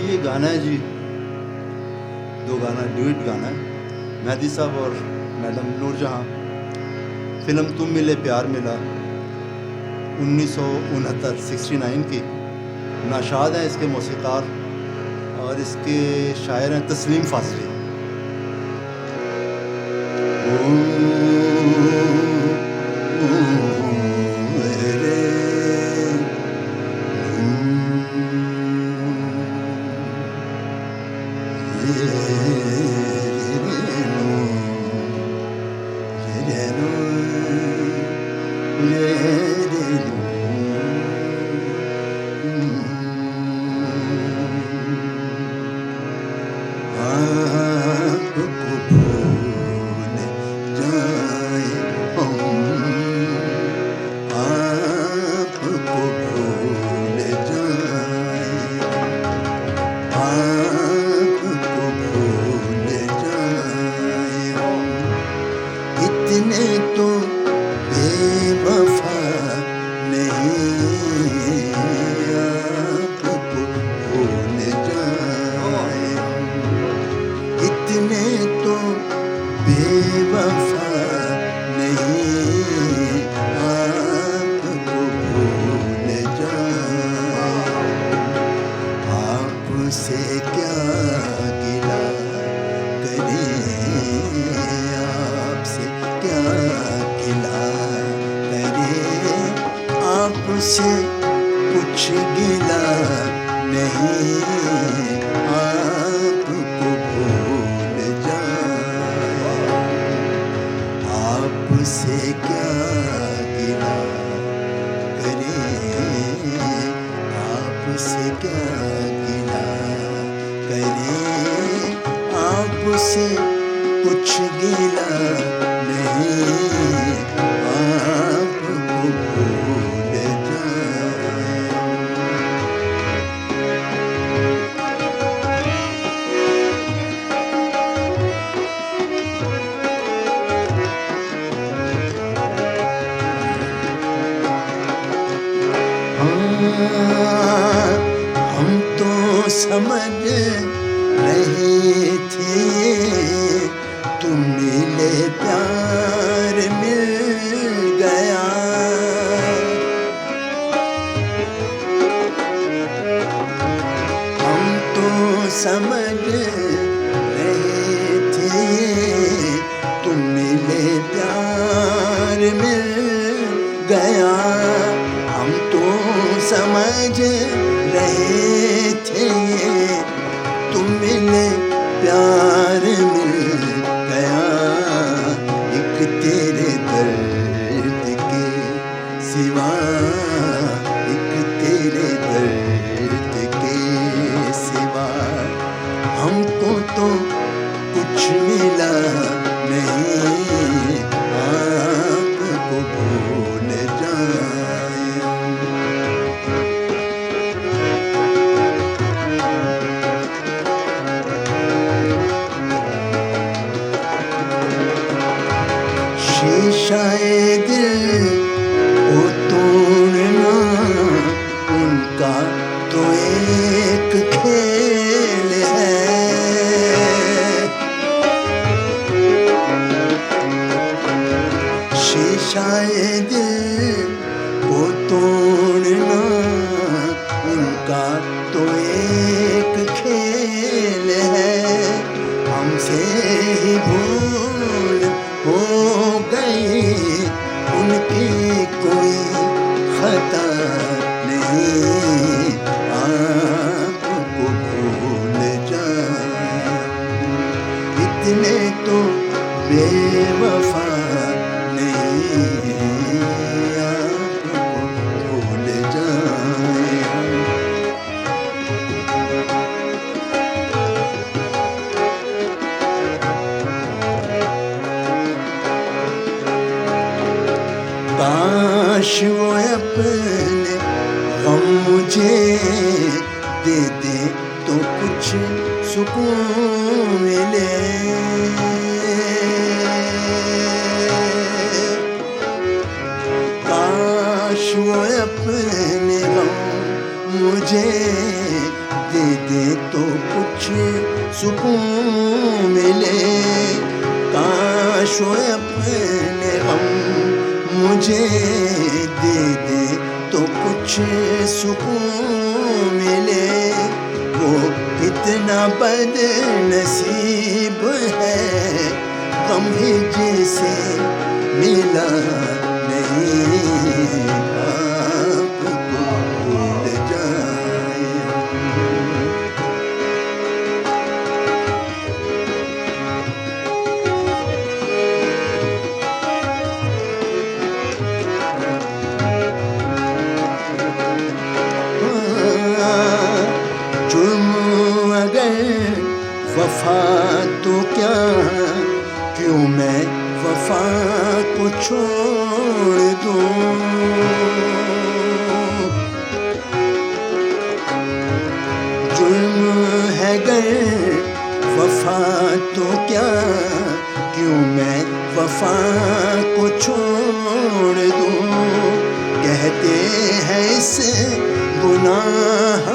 یہ گانا ہے جی، دو گانا ڈیوٹ گانا ہے، مہدی صاحب اور میڈم نور جہاں. فلم تم ملے پیار ملا 1969 کی. ناشاد ہیں اس کے موسیقار اور اس کے شاعر ہیں تسلیم فاضلی. مجھے دے دے تو سکون ملے، کاش وہ اپنے غم مجھے دے دے تو کچھ سکون ملے، وہ کتنا بد نصیب ہے غم ہی جسے ملا نہیں، آپ کو بھول جائے۔ جرم اگر وفا تو کیا، کیوں میں وفا کو چھوڑ دوں، جرم ہے گر وفا تو کیا، کیوں میں وفا کو چھوڑ دوں، کہتے ہیں اس گناہ